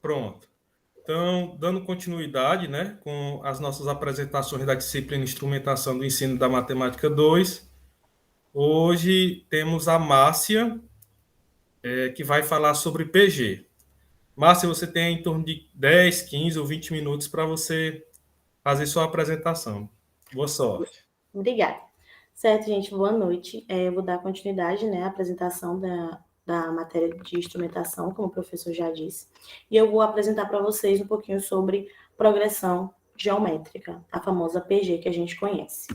Pronto. Então, dando continuidade, né, com as nossas apresentações da disciplina Instrumentação do Ensino da Matemática 2, hoje temos a Márcia, que vai falar sobre PG. Márcia, você tem em torno de 10, 15 ou 20 minutos para você fazer sua apresentação. Boa sorte. Obrigada. Certo, gente, boa noite. Eu vou dar continuidade, né, à apresentação da matéria de instrumentação, como o professor já disse, e eu vou apresentar para vocês um pouquinho sobre progressão geométrica, a famosa PG que a gente conhece.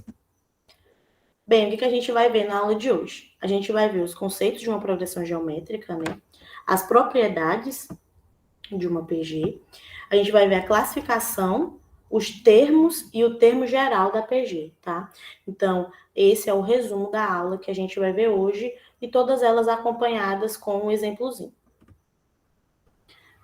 Bem, o que a gente vai ver na aula de hoje? A gente vai ver os conceitos de uma progressão geométrica, né, as propriedades de uma PG, a gente vai ver a classificação, os termos e o termo geral da PG, tá? Então, esse é o resumo da aula que a gente vai ver hoje e todas elas acompanhadas com um exemplozinho.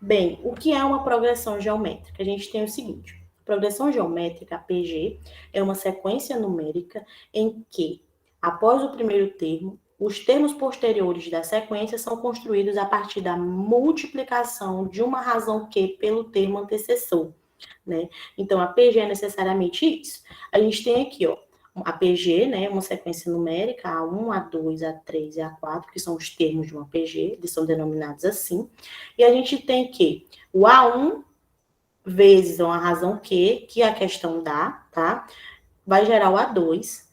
Bem, o que é uma progressão geométrica? A gente tem o seguinte: progressão geométrica, a PG, é uma sequência numérica em que, após o primeiro termo, os termos posteriores da sequência são construídos a partir da multiplicação de uma razão Q pelo termo antecessor, né? Então, a PG é necessariamente isso. A gente tem aqui, ó, a PG, né, uma sequência numérica, A1, A2, A3 e A4, que são os termos de uma PG, eles são denominados assim. E a gente tem que o A1 vezes uma razão Q, que a questão dá, tá? Vai gerar o A2,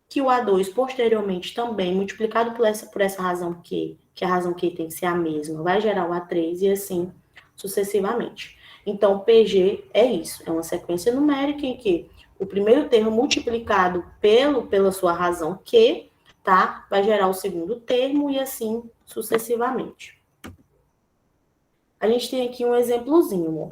que o A2 posteriormente também, multiplicado por essa razão Q, que a razão Q tem que ser a mesma, vai gerar o A3 e assim sucessivamente. Então, PG é isso, é uma sequência numérica em que o primeiro termo multiplicado pela sua razão Q, tá? Vai gerar o segundo termo e assim sucessivamente. A gente tem aqui um exemplozinho, ó.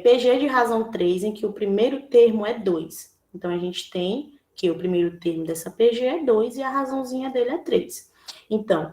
PG de razão 3, em que o primeiro termo é 2. Então, a gente tem que o primeiro termo dessa PG é 2 e a razãozinha dele é 3. Então,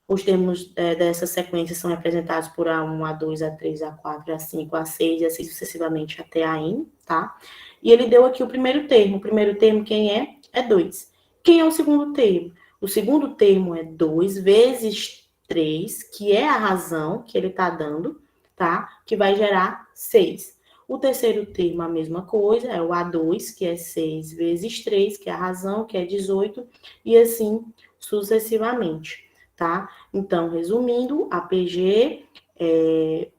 os termos dessa sequência são representados por A1, A2, A3, A4, A5, A6 e assim sucessivamente até a N, tá? E ele deu aqui o primeiro termo. O primeiro termo quem é? É 2. Quem é o segundo termo? O segundo termo é 2 vezes 3, que é a razão que ele está dando, tá? Que vai gerar 6. O terceiro termo, a mesma coisa, é o A2, que é 6 vezes 3, que é a razão, que é 18, e assim sucessivamente, tá? Então, resumindo, a PG é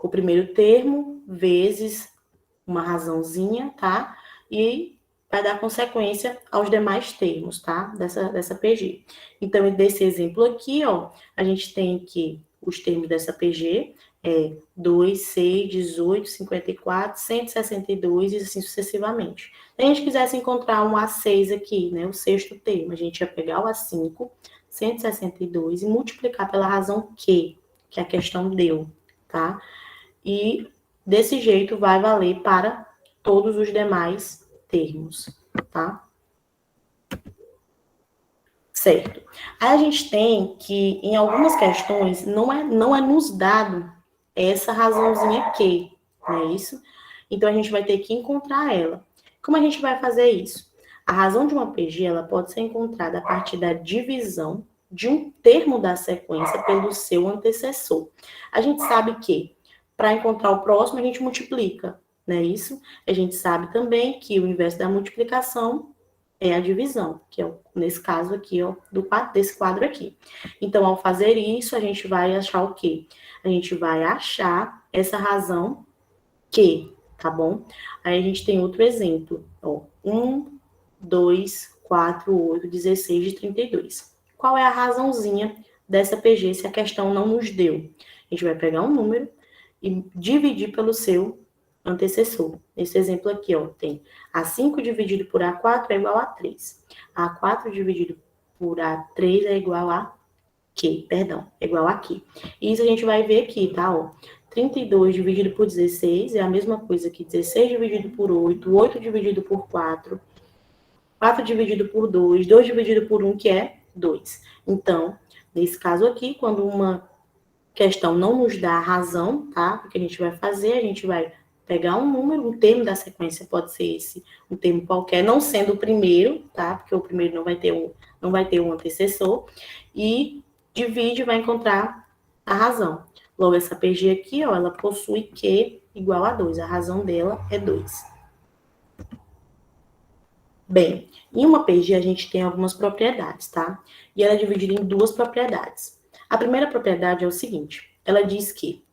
o primeiro termo vezes uma razãozinha, tá? E vai dar consequência aos demais termos, tá? Dessa PG. Então, desse exemplo aqui, ó, a gente tem que os termos dessa PG é 2, 6, 18, 54, 162 e assim sucessivamente. Se a gente quisesse encontrar um A6 aqui, né, o sexto termo, a gente ia pegar o A5, 162 e multiplicar pela razão Q, que a questão deu, tá? E desse jeito vai valer para todos os demais termos, tá? Certo. Aí a gente tem que, em algumas questões, não é nos dado essa razãozinha Q, não é isso? Então, a gente vai ter que encontrar ela. Como a gente vai fazer isso? A razão de uma PG, ela pode ser encontrada a partir da divisão de um termo da sequência pelo seu antecessor. A gente sabe que, para encontrar o próximo, a gente multiplica, não é isso? A gente sabe também que o inverso da multiplicação é a divisão, que é nesse caso aqui, ó, desse quadro aqui. Então, ao fazer isso, a gente vai achar o quê? A gente vai achar essa razão Q, tá bom? Aí a gente tem outro exemplo, ó, 1, 2, 4, 8, 16 de 32. Qual é a razãozinha dessa PG se a questão não nos deu? A gente vai pegar um número e dividir pelo seu antecessor. Esse exemplo aqui, ó, tem A5 dividido por A4 é igual a 3. A4 dividido por A3 é igual a Q, perdão, é igual a Q. Isso a gente vai ver aqui, tá, ó. 32 dividido por 16 é a mesma coisa que 16 dividido por 8, 8 dividido por 4, 4 dividido por 2, 2 dividido por 1, que é 2. Então, nesse caso aqui, quando uma questão não nos dá a razão, tá? O que a gente vai fazer? A gente vai pegar um número, um termo da sequência pode ser esse, um termo qualquer, não sendo o primeiro, tá? Porque o primeiro não vai ter um antecessor, e divide e vai encontrar a razão. Logo, essa PG aqui, ó, ela possui Q igual a 2. A razão dela é 2. Bem, em uma PG a gente tem algumas propriedades, tá? E ela é dividida em duas propriedades. A primeira propriedade é o seguinte, ela diz que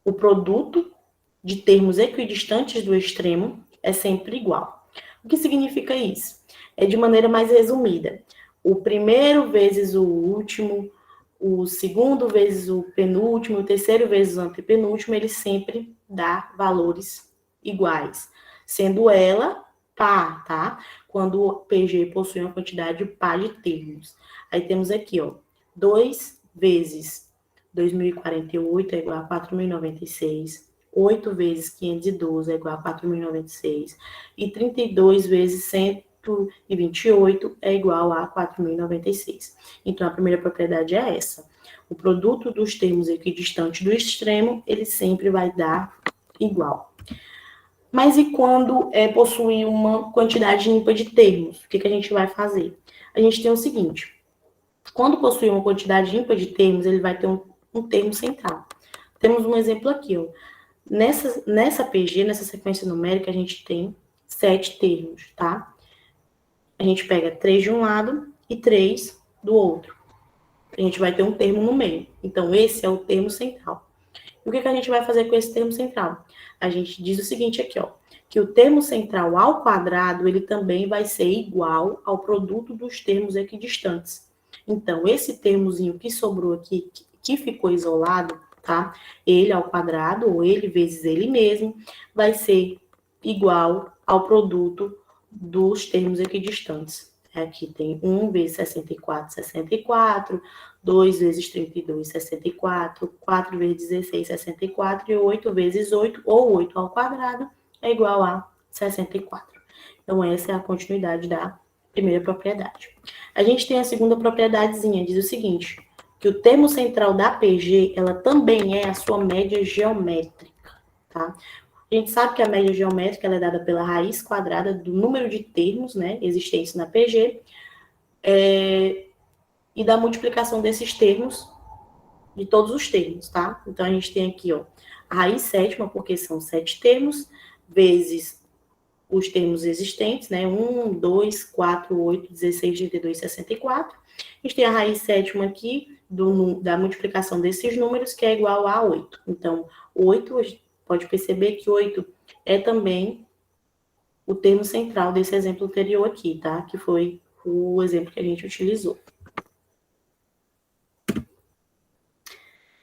o produto de termos equidistantes do extremo é sempre igual. O que significa isso? É de maneira mais resumida. O primeiro vezes o último, o segundo vezes o penúltimo, o terceiro vezes o antepenúltimo, ele sempre dá valores iguais, sendo ela par, tá? Quando o PG possui uma quantidade par de termos. Aí temos aqui, ó, 2 vezes 2048 é igual a 4.096. 8 vezes 512 é igual a 4.096. E 32 vezes 128 é igual a 4.096. Então, a primeira propriedade é essa. O produto dos termos equidistantes do extremo, ele sempre vai dar igual. Mas e quando possui uma quantidade ímpar de termos? O que a gente vai fazer? A gente tem o seguinte. Quando possui uma quantidade ímpar de termos, ele vai ter um termo central. Temos um exemplo aqui, ó. Nessa PG, nessa sequência numérica, a gente tem 7 termos, tá? A gente pega 3 de um lado e 3 do outro. A gente vai ter um termo no meio. Então, esse é o termo central. E o que a gente vai fazer com esse termo central? A gente diz o seguinte aqui, ó, que o termo central ao quadrado, ele também vai ser igual ao produto dos termos equidistantes. Então, esse termozinho que sobrou aqui, que ficou isolado, tá? Ele ao quadrado, ou ele vezes ele mesmo, vai ser igual ao produto dos termos equidistantes. Aqui tem 1 vezes 64, 64, 2 vezes 32, 64, 4 vezes 16, 64, e 8 vezes 8, ou 8 ao quadrado, é igual a 64. Então, essa é a continuidade da primeira propriedade. A gente tem a segunda propriedadezinha, diz o seguinte, que o termo central da PG, ela também é a sua média geométrica, tá? A gente sabe que a média geométrica ela é dada pela raiz quadrada do número de termos, né, existentes na PG, e da multiplicação desses termos, de todos os termos, tá? Então, a gente tem aqui, ó, a raiz sétima, porque são 7 termos, vezes os termos existentes, né? 1, 2, 4, 8, 16, 32, 64. A gente tem a raiz sétima aqui da multiplicação desses números, que é igual a 8. Então, 8, pode perceber que 8 é também o termo central desse exemplo anterior aqui, tá? Que foi o exemplo que a gente utilizou.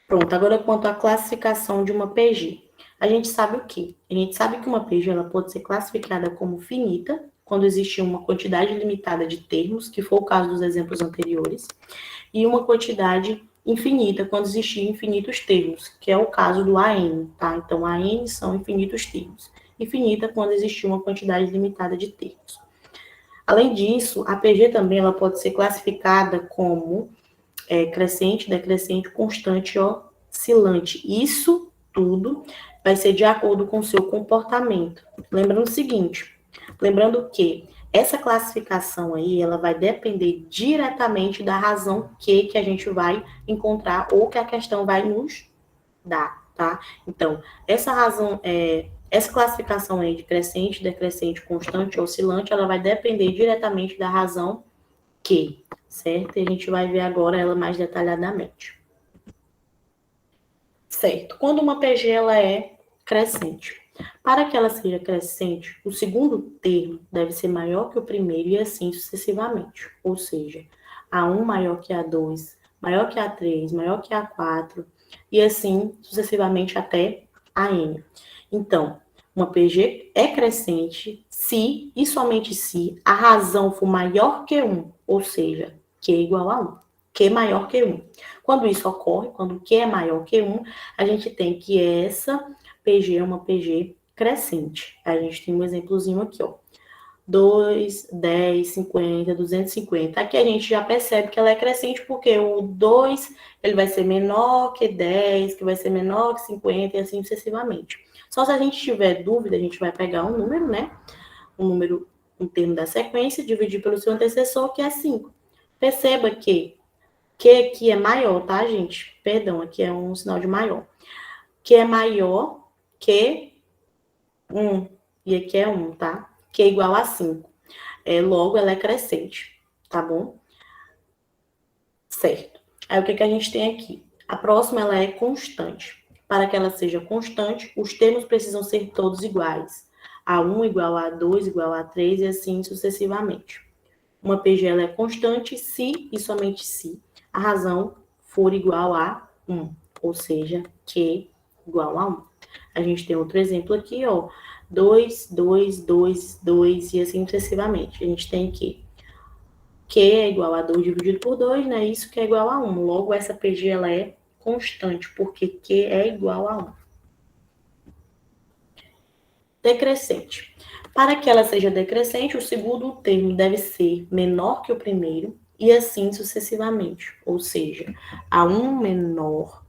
Pronto, agora quanto à classificação de uma PG. A gente sabe o quê? A gente sabe que uma PG ela pode ser classificada como finita, quando existe uma quantidade limitada de termos, que foi o caso dos exemplos anteriores, e uma quantidade infinita, quando existir infinitos termos, que é o caso do AN, tá? Então, AN são infinitos termos. Infinita quando existir uma quantidade limitada de termos. Além disso, a PG também ela pode ser classificada como crescente, decrescente, constante, oscilante. Isso tudo vai ser de acordo com o seu comportamento. Lembrando o seguinte, lembrando que essa classificação aí, ela vai depender diretamente da razão que a gente vai encontrar ou que a questão vai nos dar, tá? Então, essa razão, essa classificação aí de crescente, decrescente, constante, oscilante, ela vai depender diretamente da razão que, certo? E a gente vai ver agora ela mais detalhadamente. Certo. Quando uma PG ela é crescente. Para que ela seja crescente, o segundo termo deve ser maior que o primeiro e assim sucessivamente. Ou seja, A1 maior que A2, maior que A3, maior que A4 e assim sucessivamente até AN. Então, uma PG é crescente se e somente se a razão for maior que 1, ou seja, Q igual a 1. Q maior que 1. Quando isso ocorre, quando Q é maior que 1, a gente tem que essa PG é uma PG crescente. A gente tem um exemplozinho aqui, ó. 2, 10, 50, 250. Aqui a gente já percebe que ela é crescente porque o 2 ele vai ser menor que 10, que vai ser menor que 50 e assim sucessivamente. Só se a gente tiver dúvida, a gente vai pegar um número, né? Um termo da sequência, dividir pelo seu antecessor, que é 5. Perceba que Q aqui é maior, tá, gente? Perdão, aqui é um sinal de maior. Q é maior que 1. E aqui é 1, tá? Q é igual a 5. Logo, ela é crescente, tá bom? Certo. Aí, o que a gente tem aqui? A próxima, ela é constante. Para que ela seja constante, os termos precisam ser todos iguais. A1 igual a 2 igual a 3 e assim sucessivamente. Uma PG ela é constante se e somente se a razão for igual a 1, ou seja, Q igual a 1. A gente tem outro exemplo aqui, ó, 2, 2, 2, 2 e assim sucessivamente. A gente tem que Q é igual a 2 dividido por 2, né? Isso que é igual a 1. Logo, essa PG ela é constante, porque Q é igual a 1. Decrescente. Para que ela seja decrescente, o segundo termo deve ser menor que o primeiro e assim sucessivamente. Ou seja, A1 menor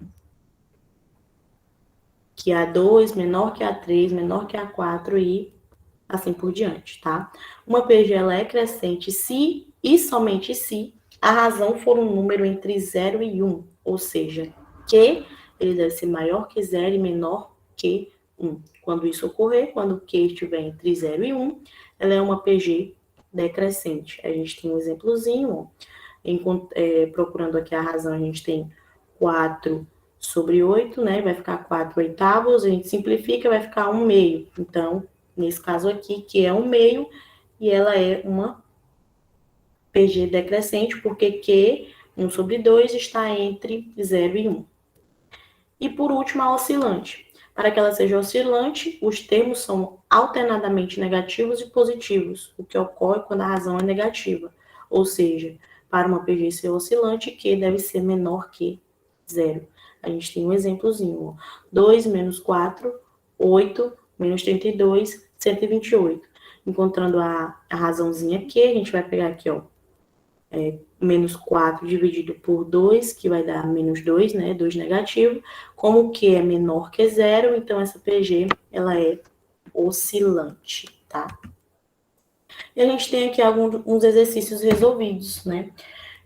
que A2, menor que A3, menor que A4 e assim por diante, tá? Uma PG ela é crescente se e somente se a razão for um número entre 0 e 1, ou seja, que ele deve ser maior que 0 e menor que 1. Quando isso ocorrer, quando Q estiver entre 0 e 1, ela é uma PG decrescente. A gente tem um exemplozinho, procurando aqui a razão, a gente tem 4 sobre 8, né? Vai ficar 4 oitavos, a gente simplifica, vai ficar 1 meio. Então, nesse caso aqui, que é 1 meio, e ela é uma PG decrescente, porque Q, 1 sobre 2, está entre 0 e 1. E por último, a oscilante. Para que ela seja oscilante, os termos são alternadamente negativos e positivos, o que ocorre quando a razão é negativa. Ou seja, para uma PG ser oscilante, Q deve ser menor que 0. A gente tem um exemplozinho, ó. 2 menos 4, 8, menos 32, 128. Encontrando a razãozinha Q, a gente vai pegar aqui, ó, menos 4 dividido por 2, que vai dar menos 2, né? 2 negativo. Como Q é menor que 0, então essa PG, ela é oscilante, tá? E a gente tem aqui alguns exercícios resolvidos, né?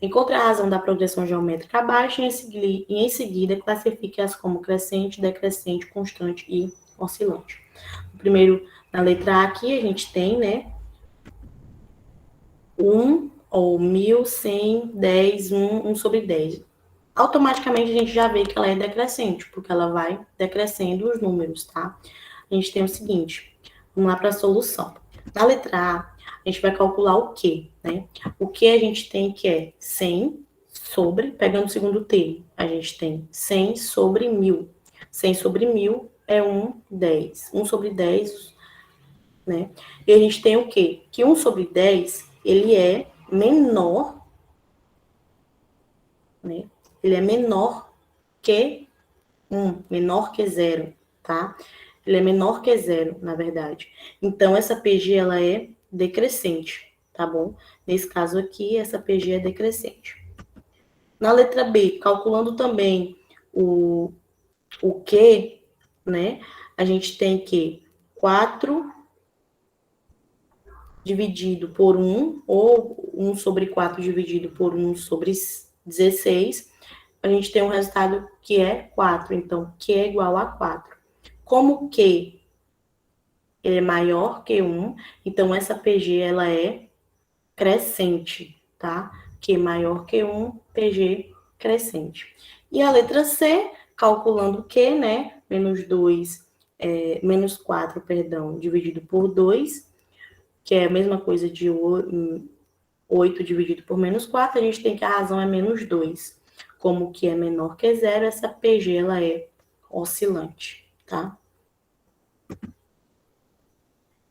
Encontre a razão da progressão geométrica abaixo e em seguida classifique-as como crescente, decrescente, constante e oscilante. Primeiro, na letra A aqui, a gente tem, né, 1 ou 1.100, 10, 1 sobre 10. Automaticamente a gente já vê que ela é decrescente, porque ela vai decrescendo os números, tá? A gente tem o seguinte, vamos lá para a solução. Na letra A gente vai calcular o Q, né? O que a gente tem que é 100 sobre, pegando o segundo termo, a gente tem 100 sobre 1.000. 100 sobre 1.000 é 10. 1 sobre 10, né? E a gente tem o quê? Que 1 sobre 10, ele é menor, né? Ele é menor que 1, menor que 0, tá? Ele é menor que 0, na verdade. Então, essa PG, ela é decrescente, tá bom? Nesse caso aqui, essa PG é decrescente. Na letra B, calculando também o Q, né? A gente tem que 4 dividido por 1, ou 1 sobre 4 dividido por 1 sobre 16, a gente tem um resultado que é 4. Então, Q é igual a 4. Como Q é maior que 1, então essa PG ela é crescente, tá? Q é maior que 1, PG crescente. E a letra C, calculando Q, né? Menos 4, perdão, dividido por 2, que é a mesma coisa de 8 dividido por menos 4, a gente tem que a razão é menos 2. Como que é menor que 0, essa PG ela é oscilante, tá?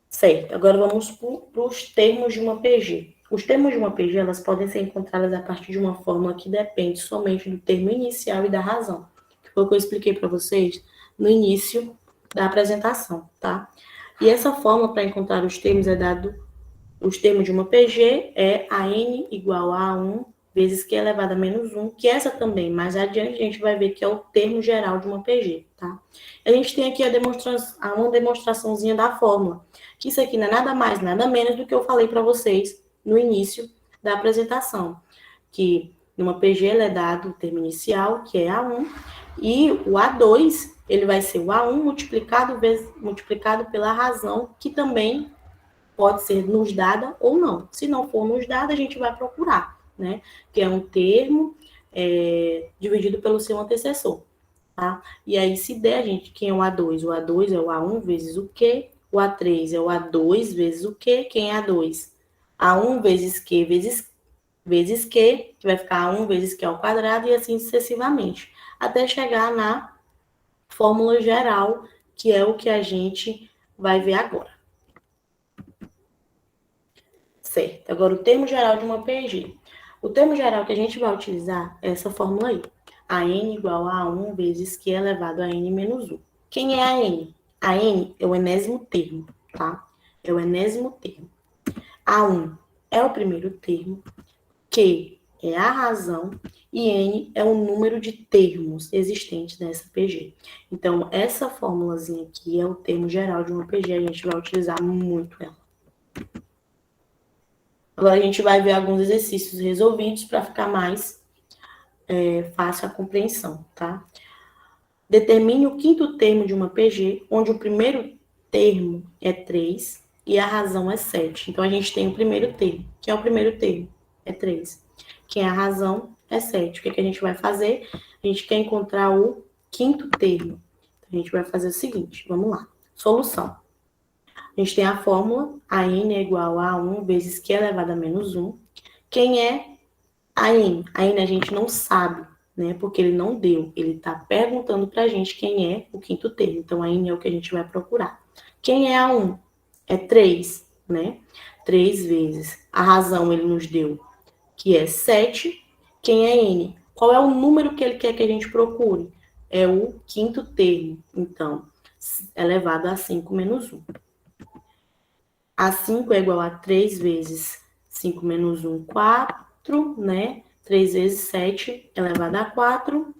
Certo, agora vamos para os termos de uma PG. Os termos de uma PG, elas podem ser encontradas a partir de uma fórmula que depende somente do termo inicial e da razão. Que foi o que eu expliquei para vocês no início da apresentação, tá? E essa fórmula para encontrar os termos é dado, os termos de uma PG é a n igual a 1 vezes Q elevado a menos 1, que essa também, mais adiante, a gente vai ver que é o termo geral de uma PG, tá? A gente tem aqui uma demonstraçãozinha da fórmula, que isso aqui não é nada mais, nada menos do que eu falei para vocês no início da apresentação, que Numa PG, ele é dado o termo inicial, que é A1, e o A2, ele vai ser o A1 multiplicado pela razão, que também pode ser nos dada ou não. Se não for nos dada, a gente vai procurar, né? Que é um termo dividido pelo seu antecessor, tá? E aí, se der, gente, quem é o A2? O A2 é o A1 vezes o Q, o A3 é o A2 vezes o Q, quem é A2? A1 vezes Q vezes Q, que vai ficar A1 vezes Q ao quadrado, e assim sucessivamente, até chegar na fórmula geral, que é o que a gente vai ver agora. Certo. Agora, o termo geral de uma PG. O termo geral que a gente vai utilizar é essa fórmula aí. A n igual a 1 vezes Q elevado a n menos 1. Quem é a n? A n é o enésimo termo, tá? É o enésimo termo. A1 é o primeiro termo, Q é a razão e n é o número de termos existentes nessa PG. Então, essa formulazinha aqui é o termo geral de uma PG, a gente vai utilizar muito ela. Agora a gente vai ver alguns exercícios resolvidos para ficar mais fácil a compreensão, tá? Determine o quinto termo de uma PG, onde o primeiro termo é 3 e a razão é 7. Então, a gente tem o primeiro termo. Que é o primeiro termo? É 3. Que é a razão é 7. O que a gente vai fazer? A gente quer encontrar o quinto termo. Então, a gente vai fazer o seguinte, vamos lá. Solução. A gente tem a fórmula, a n é igual a 1 vezes Q elevado a menos 1. Quem é a n? A n a gente não sabe, né? Porque ele não deu. Ele está perguntando para a gente quem é o quinto termo. Então, a n é o que a gente vai procurar. Quem é a 1? É 3, né? 3 vezes. A razão ele nos deu, que é 7. Quem é n? Qual é o número que ele quer que a gente procure? É o quinto termo. Então, elevado a 5 menos 1. A 5 é igual a 3 vezes 5 menos 1, 4, né? 3 vezes 7 elevado a 4.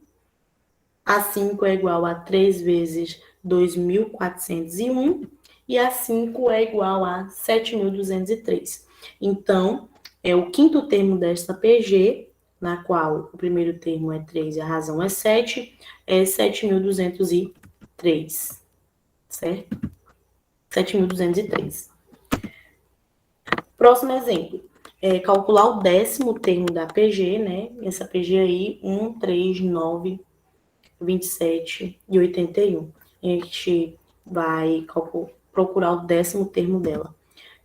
A 5 é igual a 3 vezes 2.401. E a 5 é igual a 7.203. Então, é o quinto termo desta PG, na qual o primeiro termo é 3 e a razão é 7, é 7.203, certo? 7.203. Próximo exemplo, calcular o décimo termo da PG, né? Essa PG aí, 1, 3, 9, 27 e 81. A gente vai procurar o décimo termo dela.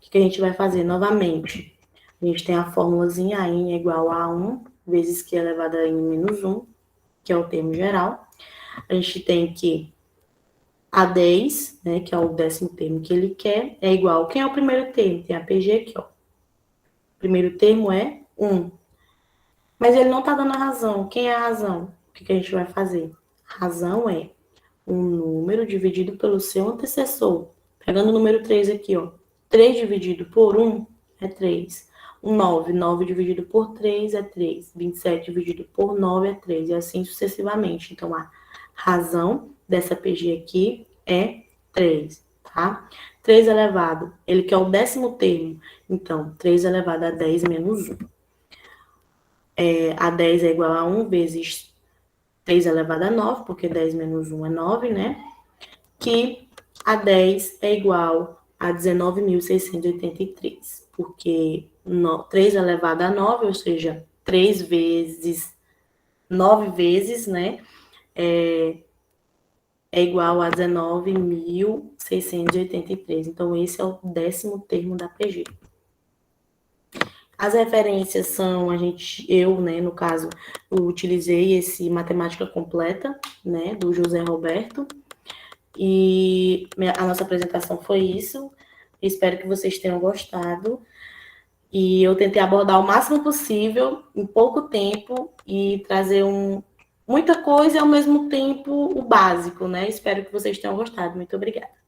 O que a gente vai fazer novamente? A gente tem a formulazinha, a n é igual a 1 vezes Q elevado a n menos 1, que é o termo geral. A gente tem que a 10, né, que é o décimo termo que ele quer, é igual. Quem é o primeiro termo? Tem a PG aqui, ó. O primeiro termo é 1. Mas ele não está dando a razão. Quem é a razão? O que a gente vai fazer? A razão é um número dividido pelo seu antecessor. Pegando o número 3 aqui, ó. 3 dividido por 1 é 3. 9. 9 dividido por 3 é 3. 27 dividido por 9 é 3. E assim sucessivamente. Então, a razão dessa PG aqui é 3, tá? 3 elevado, ele quer o décimo termo. Então, 3 elevado a 10 menos 1. A 10 é igual a 1 vezes 3 elevado a 9, porque 10 menos 1 é 9, né? Que a 10 é igual a 19.683, porque 3 elevado a 9, ou seja, 3 vezes 9 vezes, né? É igual a 19.683. Então, esse é o décimo termo da PG. As referências são, né, no caso, eu utilizei esse Matemática Completa, né, do José Roberto. E a nossa apresentação foi isso. Espero que vocês tenham gostado. E eu tentei abordar o máximo possível, em pouco tempo, e trazer muita coisa e, ao mesmo tempo, o básico, né? Espero que vocês tenham gostado. Muito obrigada.